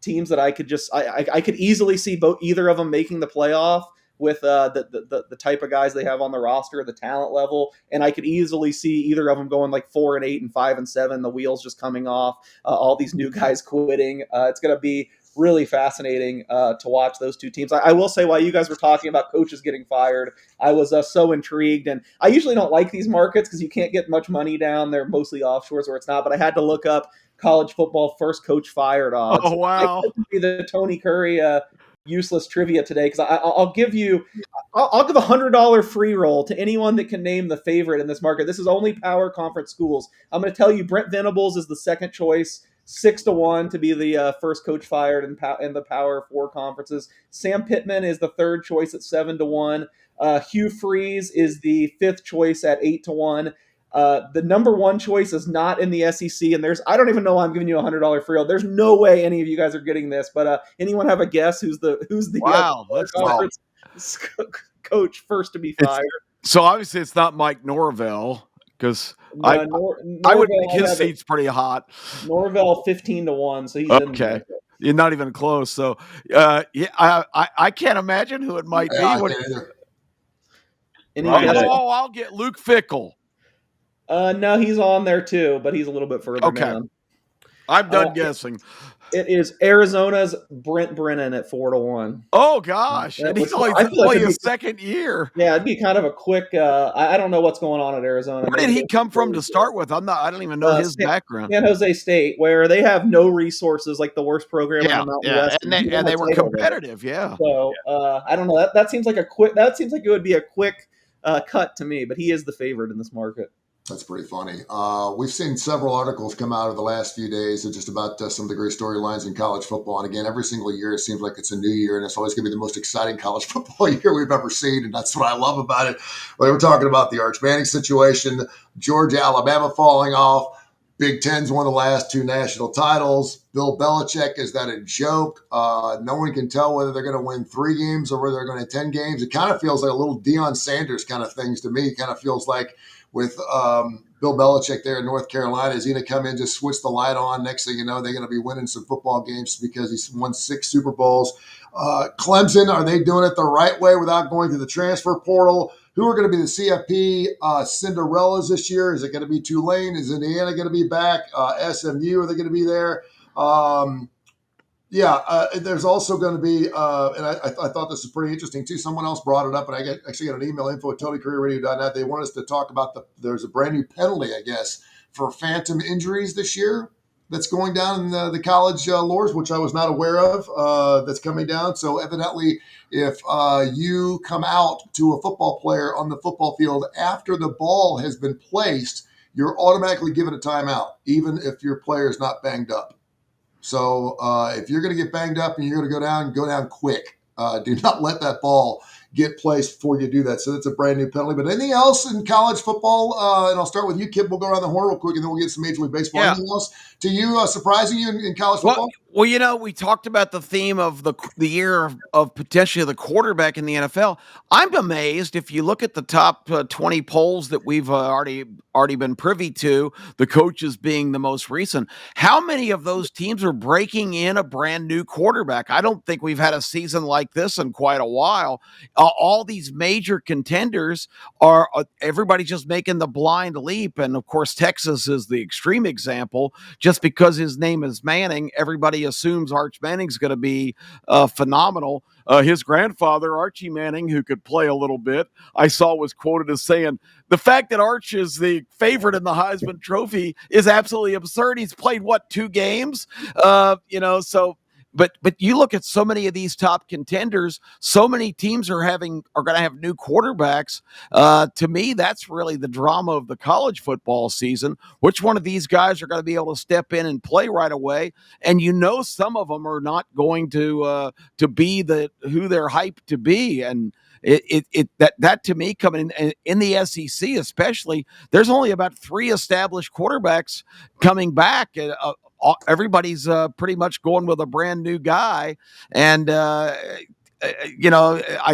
teams that I could easily see either of them making the playoff with the type of guys they have on the roster, the talent level, and I could easily see either of them going like 4-8 and 5-7. The wheels just coming off. All these new guys quitting. It's going to be really fascinating to watch those two teams. I will say, while you guys were talking about coaches getting fired, I was so intrigued. And I usually don't like these markets because you can't get much money down. They're mostly offshores where it's not. But I had to look up college football first coach fired odds. Oh, wow. It could be the Tony Kurre useless trivia today because I'll give you. I'll give $100 free roll to anyone that can name the favorite in this market. This is only power conference schools. I'm going to tell you Brent Venables is the second choice, 6-1 to be the first coach fired in the Power 4 conferences. Sam Pittman is the third choice at 7-1. Hugh Freeze is the fifth choice at 8-1. The number one choice is not in the SEC, and I don't even know why I'm giving you $100 free roll. There's no way any of you guys are getting this, but anyone have a guess who's the Wow, that's conference coach first to be fired? So obviously it's not Mike Norvell because I would think his seat's pretty hot. Norvell 15-1, so he's okay. You're not even close. So I can't imagine who it might be. I'll get Luke Fickell. No, he's on there too, but he's a little bit further down. I'm done guessing. It is Arizona's Brent Brennan at 4-1. Oh gosh, and he's only his second year. Yeah, it'd be kind of a quick. I don't know what's going on at Arizona. Where did he come from to start with? I don't even know his background. San Jose State, where they have no resources, like the worst program in the Mountain West, and they were competitive. Yeah. So I don't know. That seems like a quick. That seems like it would be a quick cut to me. But he is the favorite in this market. That's pretty funny. We've seen several articles come out of the last few days just about some of the great storylines in college football. And again, every single year, it seems like it's a new year, and it's always going to be the most exciting college football year we've ever seen. And that's what I love about it. Well, we're talking about the Arch Manning situation, Georgia, Alabama falling off. Big Ten's won the last 2 national titles. Bill Belichick, is that a joke? No one can tell whether they're going to win 3 games or whether they're going to 10 games. It kind of feels like a little Deion Sanders kind of things to me. It kind of feels like with Bill Belichick there in North Carolina, is he going to come in, just switch the light on? Next thing you know, they're going to be winning some football games because he's won 6 Super Bowls. Clemson, are they doing it the right way without going to the transfer portal? Who are going to be the CFP Cinderellas this year? Is it going to be Tulane? Is Indiana going to be back? SMU, are they going to be there? There's also going to be, and I thought this was pretty interesting too. Someone else brought it up, and I actually got an email, info@TonyKurreRadio.net. They want us to talk about there's a brand new penalty, I guess, for phantom injuries this year that's going down in the college laws, which I was not aware of, that's coming down. So evidently, if you come out to a football player on the football field after the ball has been placed, you're automatically given a timeout, even if your player is not banged up. So if you're going to get banged up and you're going to go down quick. Do not let that ball get placed before you do that. So that's a brand new penalty. But anything else in college football? And I'll start with you, Kip. We'll go around the horn real quick, and then we'll get some Major League Baseball. Yeah. Anything else to you surprising you in college football? Well, we talked about the theme of the year of potentially the quarterback in the NFL. I'm amazed if you look at the top 20 polls that we've already been privy to, the coaches being the most recent. How many of those teams are breaking in a brand new quarterback? I don't think we've had a season like this in quite a while. All these major contenders are everybody just making the blind leap. And of course, Texas is the extreme example. Just because his name is Manning, everybody assumes Arch Manning's going to be phenomenal. His grandfather, Archie Manning, who could play a little bit, I saw was quoted as saying, the fact that Arch is the favorite in the Heisman Trophy is absolutely absurd. He's played, 2 games? But you look at so many of these top contenders, so many teams are going to have new quarterbacks. To me, that's really the drama of the college football season. Which one of these guys are going to be able to step in and play right away? And some of them are not going to be who they're hyped to be. And that to me, coming in the SEC especially, there's only about 3 established quarterbacks coming back. Everybody's pretty much going with a brand new guy. And, I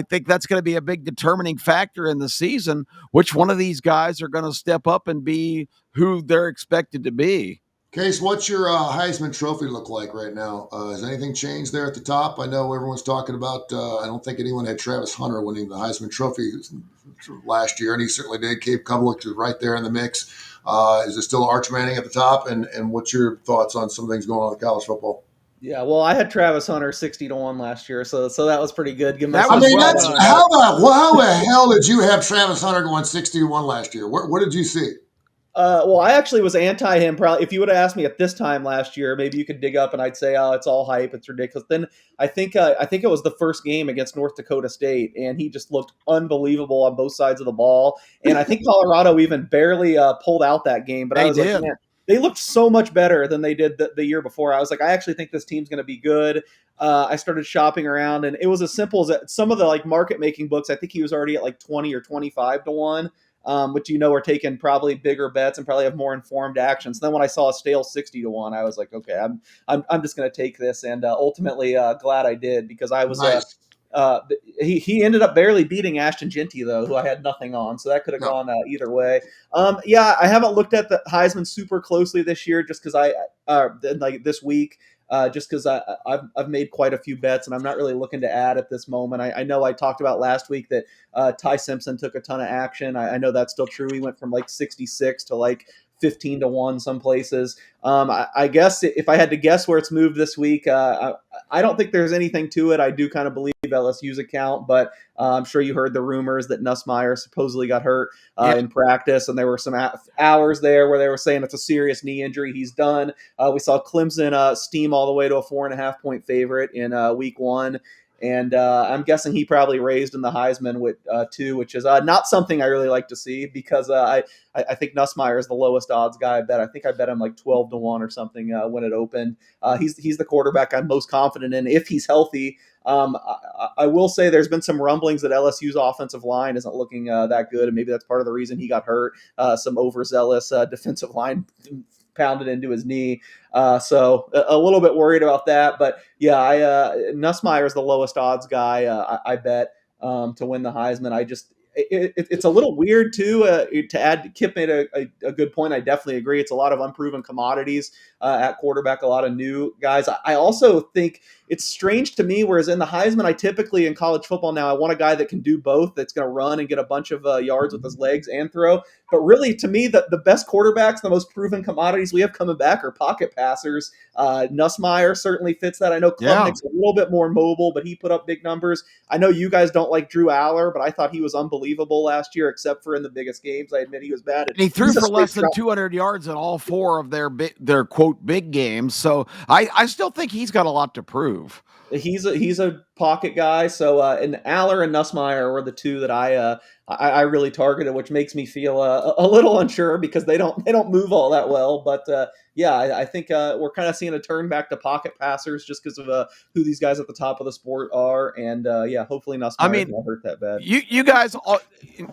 think that's going to be a big determining factor in the season, which one of these guys are going to step up and be who they're expected to be. Case, what's your Heisman Trophy look like right now? Has anything changed there at the top? I know everyone's talking about, I don't think anyone had Travis Hunter winning the Heisman Trophy last year, and he certainly did. Cade Klubnik is right there in the mix. Is it still Arch Manning at the top? And what's your thoughts on some things going on in college football? Yeah, well, I had Travis Hunter 60-1 last year, so that was pretty good. How the hell did you have Travis Hunter going 60-1 last year? What did you see? Well, I actually was anti him. Probably, if you would have asked me at this time last year, maybe you could dig up and I'd say, "Oh, it's all hype. It's ridiculous." Then I think it was the first game against North Dakota State, and he just looked unbelievable on both sides of the ball. And I think Colorado even barely pulled out that game. But I They was like, did. man, they looked so much better than they did the year before. I was like, I actually think this team's going to be good. I started shopping around, and it was as simple as that. Some of the like market making books, I think he was already at like 20 or 25 to 1. Which are taking probably bigger bets and probably have more informed actions. Then when I saw a stale 60 to 1, I was like, okay, I'm just going to take this, and ultimately glad I did, because I was Nice. he ended up barely beating Ashton Genty, though, who I had nothing on, so that could have No. gone either way. Yeah, I haven't looked at the Heisman super closely this year, just because like this week. Just because I've made quite a few bets, and I'm not really looking to add at this moment. I know I talked about last week that Ty Simpson took a ton of action. I know that's still true. He went from like 66 to like 15 to 1 some places. I guess if I had to guess where it's moved this week, I don't think there's anything to it. I do kind of believe LSU's account, but I'm sure you heard the rumors that Nussmeier supposedly got hurt in practice, and there were some hours there where they were saying it's a serious knee injury. He's done. We saw Clemson steam all the way to a 4.5-point favorite in week 1. And I'm guessing he probably raised in the Heisman with 2, which is not something I really like to see, because I think Nussmeier is the lowest odds guy I bet. I think I bet him like 12 to 1 or something when it opened. He's the quarterback I'm most confident in if he's healthy. I will say there's been some rumblings that LSU's offensive line isn't looking that good, and maybe that's part of the reason he got hurt. Some overzealous defensive line pounded into his knee. So a little bit worried about that. But yeah, Nussmeier is the lowest odds guy I bet to win the Heisman. It's a little weird too. To add, Kip made a good point. I definitely agree. It's a lot of unproven commodities at quarterback, a lot of new guys. I also think it's strange to me, whereas in the Heisman, I typically in college football now, I want a guy that can do both, that's going to run and get a bunch of yards with his legs and throw. But really, to me, the best quarterbacks, the most proven commodities we have coming back are pocket passers. Nussmeier certainly fits that. I know Klubnik's a little bit more mobile, but he put up big numbers. I know you guys don't like Drew Aller, but I thought he was unbelievable last year, except for in the biggest games. I admit he was bad. And he threw for less than 200 yards in all 4 of their quote big games. So I still think he's got a lot to prove. He's a pocket guy. So and Aller and Nussmeier were the 2 that I really targeted, which makes me feel a little unsure, because they don't move all that well. But yeah, I think we're kind of seeing a turn back to pocket passers just because of who these guys at the top of the sport are. And yeah, hopefully Nussmeier won't hurt that bad. You guys,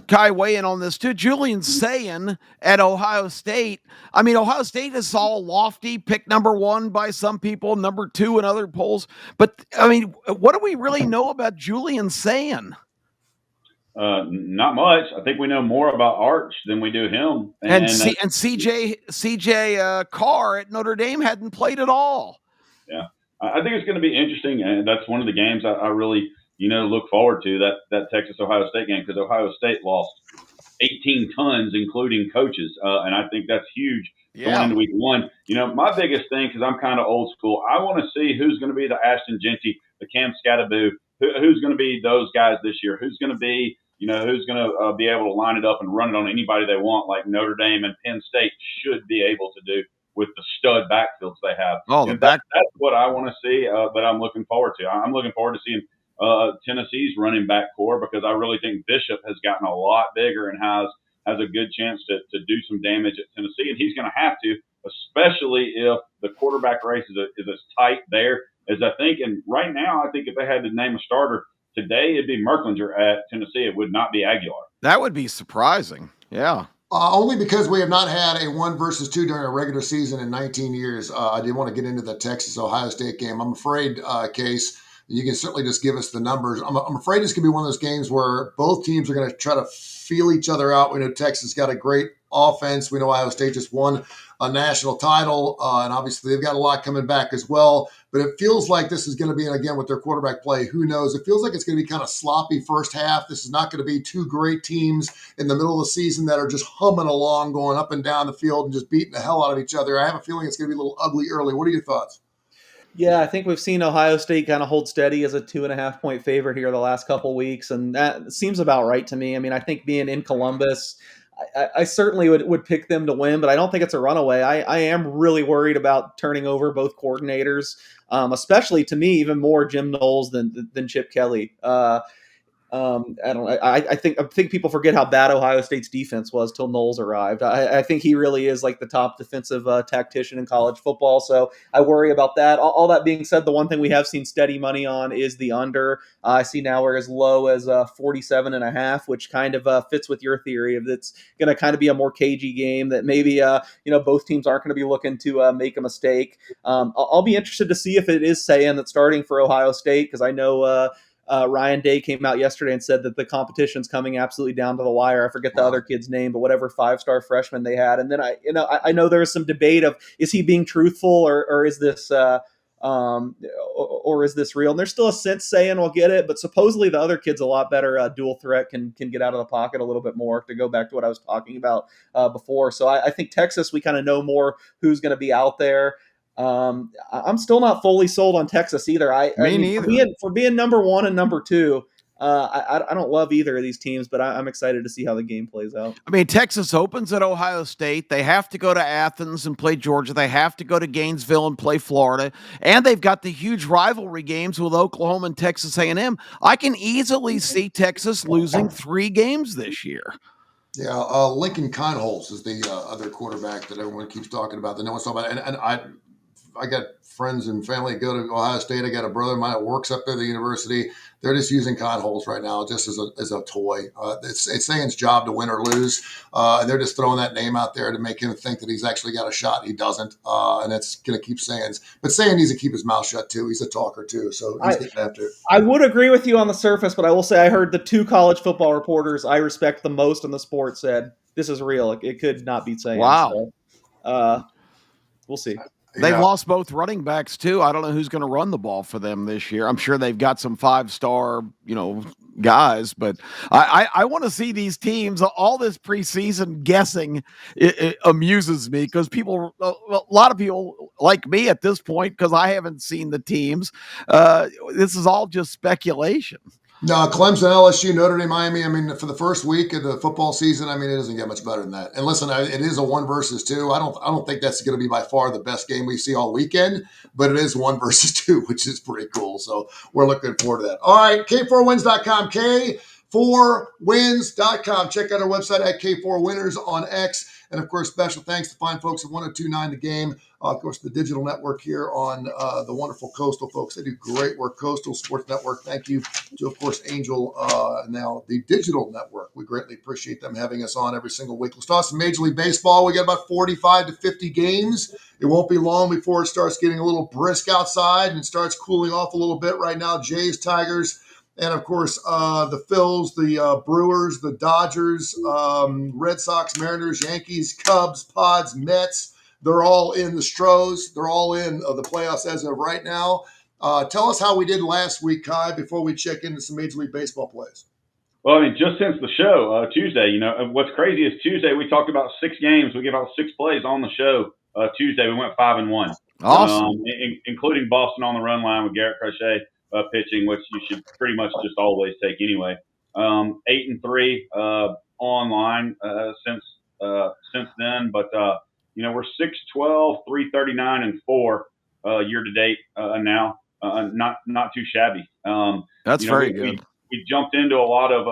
Kai, weigh in on this too. Julian Sayin at Ohio State. I mean, Ohio State is all lofty, pick number 1 by some people, number 2 in other polls. But I mean, what do we really know about Julian Sayin? Not much. I think we know more about Arch than we do him. And CJ Carr at Notre Dame hadn't played at all. Yeah, I think it's going to be interesting, and that's one of the games I really look forward to, that Texas Ohio State game, because Ohio State lost 18 tons, including coaches, and I think that's huge going into week 1. My biggest thing, because I'm kind of old school, I want to see who's going to be the Ashton Genty, the Cam Scattaboo, who's going to be those guys this year, who's going to be who's going to be able to line it up and run it on anybody they want, like Notre Dame and Penn State should be able to do with the stud backfields they have. That's what I want to see, but I'm looking forward to. I'm looking forward to seeing Tennessee's running back core, because I really think Bishop has gotten a lot bigger and has a good chance to do some damage at Tennessee, and he's going to have to, especially if the quarterback race is as tight there as I think. And right now, I think if they had to name a starter today, it'd be Merklinger at Tennessee. It would not be Aguilar. That would be surprising. Yeah. Only because we have not had a 1 versus 2 during a regular season in 19 years. I did want to get into the Texas-Ohio State game. I'm afraid, Case, you can certainly just give us the numbers. I'm afraid this could be one of those games where both teams are going to try to feel each other out. We know Texas got a great offense. We know Ohio State just won a national title, and obviously they've got a lot coming back as well. But it feels like this is going to be, and again, with their quarterback play, who knows? It feels like it's going to be kind of sloppy first half. This is not going to be 2 great teams in the middle of the season that are just humming along, going up and down the field and just beating the hell out of each other. I have a feeling it's going to be a little ugly early. What are your thoughts? Yeah, I think we've seen Ohio State kind of hold steady as a 2.5-point favorite here the last couple weeks, and that seems about right to me. I mean, I think being in Columbus, I certainly would pick them to win, but I don't think it's a runaway. I am really worried about turning over both coordinators, especially to me even more Jim Knowles than Chip Kelly. I don't. I think people forget how bad Ohio State's defense was till Knowles arrived. I think he really is like the top defensive tactician in college football. So I worry about that. All that being said, the one thing we have seen steady money on is the under. I see now we're as low as 47.5, which kind of fits with your theory of it's going to kind of be a more cagey game. That maybe both teams aren't going to be looking to make a mistake. I'll be interested to see if it is saying that starting for Ohio State, because I know. Ryan Day came out yesterday and said that the competition's coming absolutely down to the wire. I forget the other kid's name, but whatever 5-star freshman they had. And then I know there was some debate of is he being truthful or is this or is this real? And there's still a sense saying we'll get it, but supposedly the other kid's a lot better dual threat, can get out of the pocket a little bit more, to go back to what I was talking about before. So I think Texas, we kind of know more who's going to be out there. I'm still not fully sold on Texas either. I mean, neither. For being number one and number two, I don't love either of these teams, but I'm excited to see how the game plays out. I mean, Texas opens at Ohio State. They have to go to Athens and play Georgia. They have to go to Gainesville and play Florida. And they've got the huge rivalry games with Oklahoma and Texas A&M. I can easily see Texas losing 3 games this year. Yeah, Lincoln Conholz is the other quarterback that everyone keeps talking about, that no one's talking about. And I got friends and family go to Ohio State. I got a brother of mine that works up there at the university. They're just using Conholz right now just as a toy. It's saying it's job to win or lose. And they're just throwing that name out there to make him think that he's actually got a shot. He doesn't. And that's going to keep saying. But Saying needs to keep his mouth shut, too. He's a talker, too. So he's getting after it. I would agree with you on the surface, but I will say I heard the 2 college football reporters I respect the most in the sport said, this is real. It could not be saying. Wow. So, we'll see. They've lost both running backs, too. I don't know who's going to run the ball for them this year. I'm sure they've got some 5-star, guys, but I want to see these teams. All this preseason guessing it amuses me, because a lot of people like me at this point, because I haven't seen the teams. This is all just speculation. No, Clemson, LSU, Notre Dame, Miami. I mean, for the first week of the football season, I mean, it doesn't get much better than that. And listen, it is a 1 versus 2. I don't think that's going to be by far the best game we see all weekend, but it is 1 versus 2, which is pretty cool. So we're looking forward to that. All right, K4Wins.com, K4Wins.com. Check out our website at K4Winners on X. And, of course, special thanks to fine folks at 102.9 The Game. Of course, the digital network here on the wonderful Coastal folks. They do great work. Coastal Sports Network. Thank you to, of course, Angel, now the digital network. We greatly appreciate them having us on every single week. Let's talk some Major League Baseball. We got about 45 to 50 games. It won't be long before it starts getting a little brisk outside and starts cooling off a little bit. Right now, Jays, Tigers, and, of course, the Phils, the Brewers, the Dodgers, Red Sox, Mariners, Yankees, Cubs, Pods, Mets. They're all in the Stros. They're all in the playoffs as of right now. Tell us how we did last week, Kai, before we check into some Major League Baseball plays. Well, I mean, just since the show, Tuesday, what's crazy is Tuesday we talked about 6 games. We gave out 6 plays on the show. Tuesday we went 5-1. Awesome. Including Boston on the run line with Garrett Crochet pitching, which you should pretty much just always take anyway. 8-3 online since then, but we're 6-12, 339 and 4 year to date now. Not too shabby. That's very good. We jumped into a lot of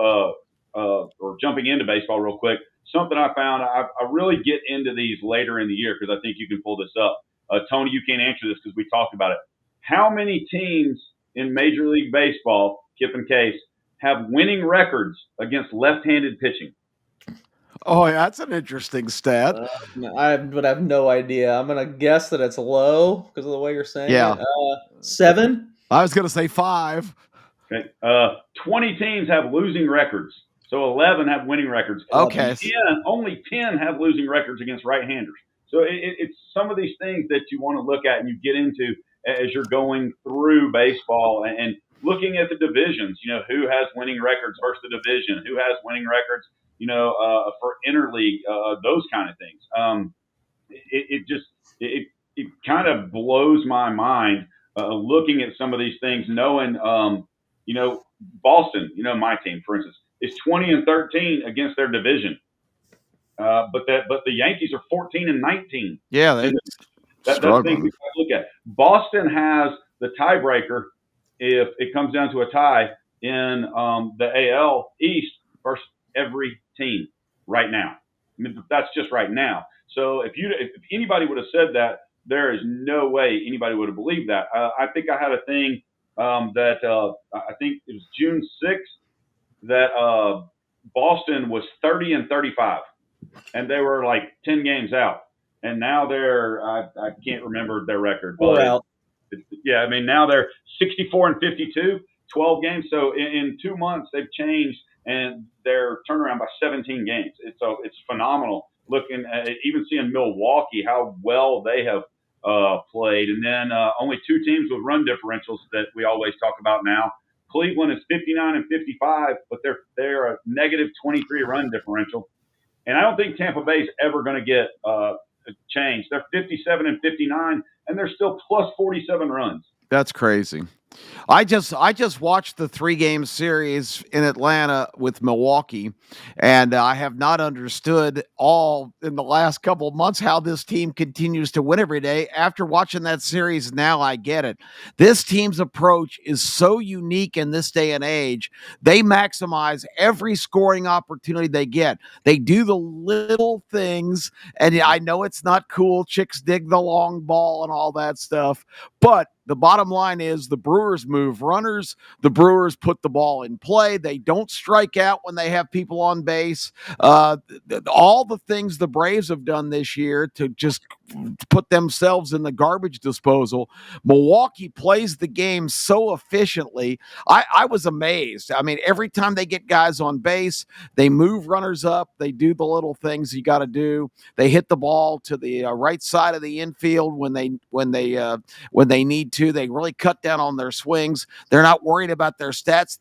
or jumping into baseball real quick. Something I found, I really get into these later in the year because I think you can pull this up. Tony, you can't answer this because we talked about it. How many teams in Major League Baseball, Kip and Case, have winning records against left-handed pitching? Oh, yeah, that's an interesting stat. I have no idea. I'm going to guess that it's low because of the way you're saying it. 7? I was going to say 5. Okay. 20 teams have losing records. So 11 have winning records. Okay. Only 10 have losing records against right-handers. So it's some of these things that you want to look at and you get into as you're going through baseball and looking at the divisions. Who has winning records versus the division? Who has winning records? For interleague, those kind of things. It kind of blows my mind looking at some of these things, knowing, Boston, my team, for instance, is 20-13 against their division. but the Yankees are 14-19. Yeah, they That's the thing struggling. we got to look at. Boston has the tiebreaker if it comes down to a tie in the AL East versus every team right now. I mean, that's just right now. So if anybody would have said that, there is no way anybody would have believed that. I think I had a thing that I think it was June 6th that Boston was 30-35, and they were like 10 games out, and now they're I can't remember their record, but out. yeah, I mean now they're 64-52, 12 games. So in 2 months they've changed, and they're turnaround by 17 games. It's phenomenal. Looking at even seeing Milwaukee, how well they have played, and then only 2 teams with run differentials that we always talk about now. Cleveland is 59-55, but they're a negative 23 run differential. And I don't think Tampa Bay is ever going to get changed. They're 57-59, and they're still plus 47 runs. That's crazy. I just watched the 3-game series in Atlanta with Milwaukee, and I have not understood all in the last couple of months how this team continues to win every day. After watching that series, now I get it. This team's approach is so unique in this day and age. They maximize every scoring opportunity they get. They do the little things, and I know it's not cool. Chicks dig the long ball and all that stuff, but the bottom line is the Brewers move runners. The Brewers put the ball in play. They don't strike out when they have people on base. All the things the Braves have done this year to just put themselves in the garbage disposal. Milwaukee plays the game so efficiently. I was amazed. I mean, every time they get guys on base, they move runners up. They do the little things you got to do. They hit the ball to the right side of the infield when they need to. They really cut down on their swings. They're not worried about their stats.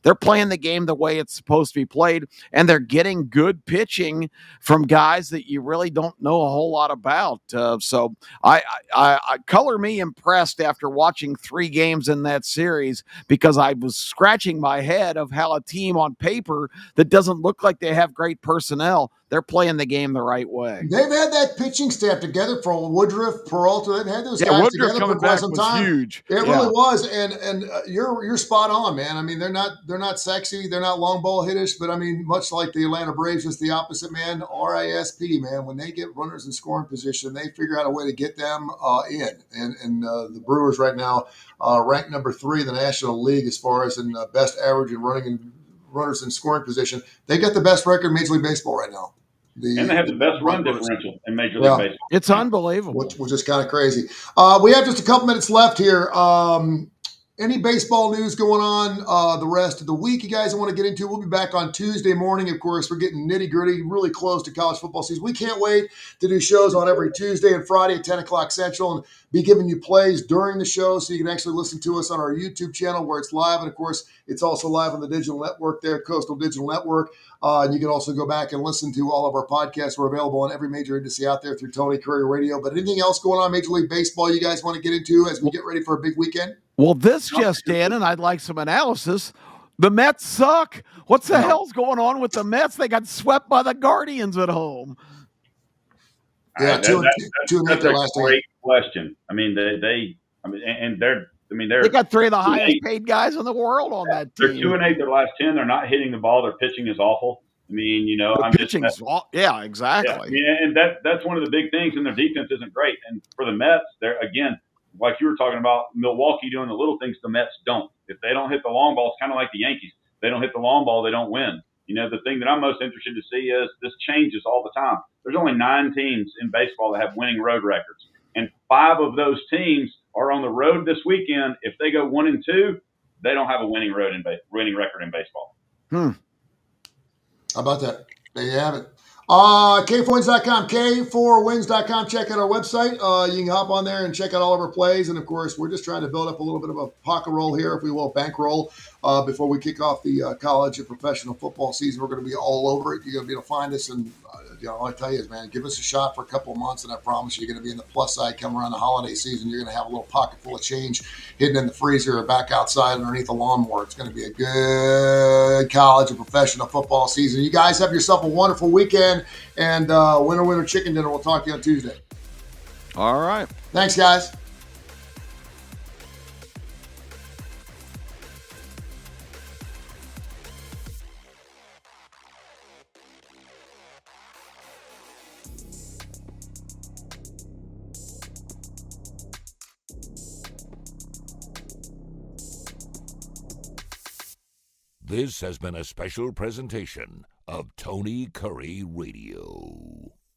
They're playing the game the way it's supposed to be played, and they're getting good pitching from guys that you really don't know a whole lot about. So I color me impressed after watching 3 games in that series, because I was scratching my head of how a team on paper that doesn't look like they have great personnel, they're playing the game the right way. They've had that pitching staff together for Woodruff, Peralta. They've had those guys Woodruff together coming for quite back some was time. huge. It really was, and you're spot on, man. I mean, they're not sexy, they're not long ball hittish, but I mean, much like the Atlanta Braves, just the opposite, man. RISP, man. When they get runners in scoring position, they figure out a way to get them in. And the Brewers right now ranked number 3 in the National League as far as in best average in running and runners in scoring position. They got the best record in Major League Baseball right now. And they have the best run differential in Major League Baseball. It's unbelievable. Which is kind of crazy. We have just a couple minutes left here. Any baseball news going on the rest of the week you guys want to get into? We'll be back on Tuesday morning. Of course, we're getting nitty-gritty, really close to college football season. We can't wait to do shows on every Tuesday and Friday at 10 o'clock Central and be giving you plays during the show so you can actually listen to us on our YouTube channel where it's live. And, of course, it's also live on the digital network there, Coastal Digital Network. And you can also go back and listen to all of our podcasts. We're available on every major industry out there through Tony Kurre Radio. But anything else going on Major League Baseball you guys want to get into as we get ready for a big weekend? Well, this just in, and I'd like some analysis. The Mets suck. What's the hell's going on with the Mets? They got swept by the Guardians at home. Yeah, that's a great question. I mean, they got 3 of the highest paid guys in the world on that team. They're 2-8 their last 10. They're not hitting the ball. Their pitching is awful. I mean, exactly. Yeah, I mean, and that's one of the big things. And their defense isn't great. And for the Mets, they're again, like you were talking about, Milwaukee doing the little things the Mets don't. If they don't hit the long ball, it's kind of like the Yankees. They don't hit the long ball, they don't win. The thing that I'm most interested to see is this changes all the time. There's only 9 teams in baseball that have winning road records, and 5 of those teams are on the road this weekend. If they go 1-2, they don't have a winning record in baseball. How about that? There you have it. K4Wins.com, K4Wins.com. Check out our website. You can hop on there and check out all of our plays. And, of course, we're just trying to build up a little bit of a pocket roll here, if we will, bankroll. before we kick off the college and professional football season. We're going to be all over it. You're going to be able to find us, and all I tell you is, man, give us a shot for a couple of months, and I promise you're going to be in the plus side come around the holiday season. You're going to have a little pocket full of change hidden in the freezer or back outside underneath the lawnmower. It's going to be a good college and professional football season. You guys have yourself a wonderful weekend, and winner chicken dinner. We'll talk to you on Tuesday. All right. Thanks, guys. This has been a special presentation of Tony Kurre Radio.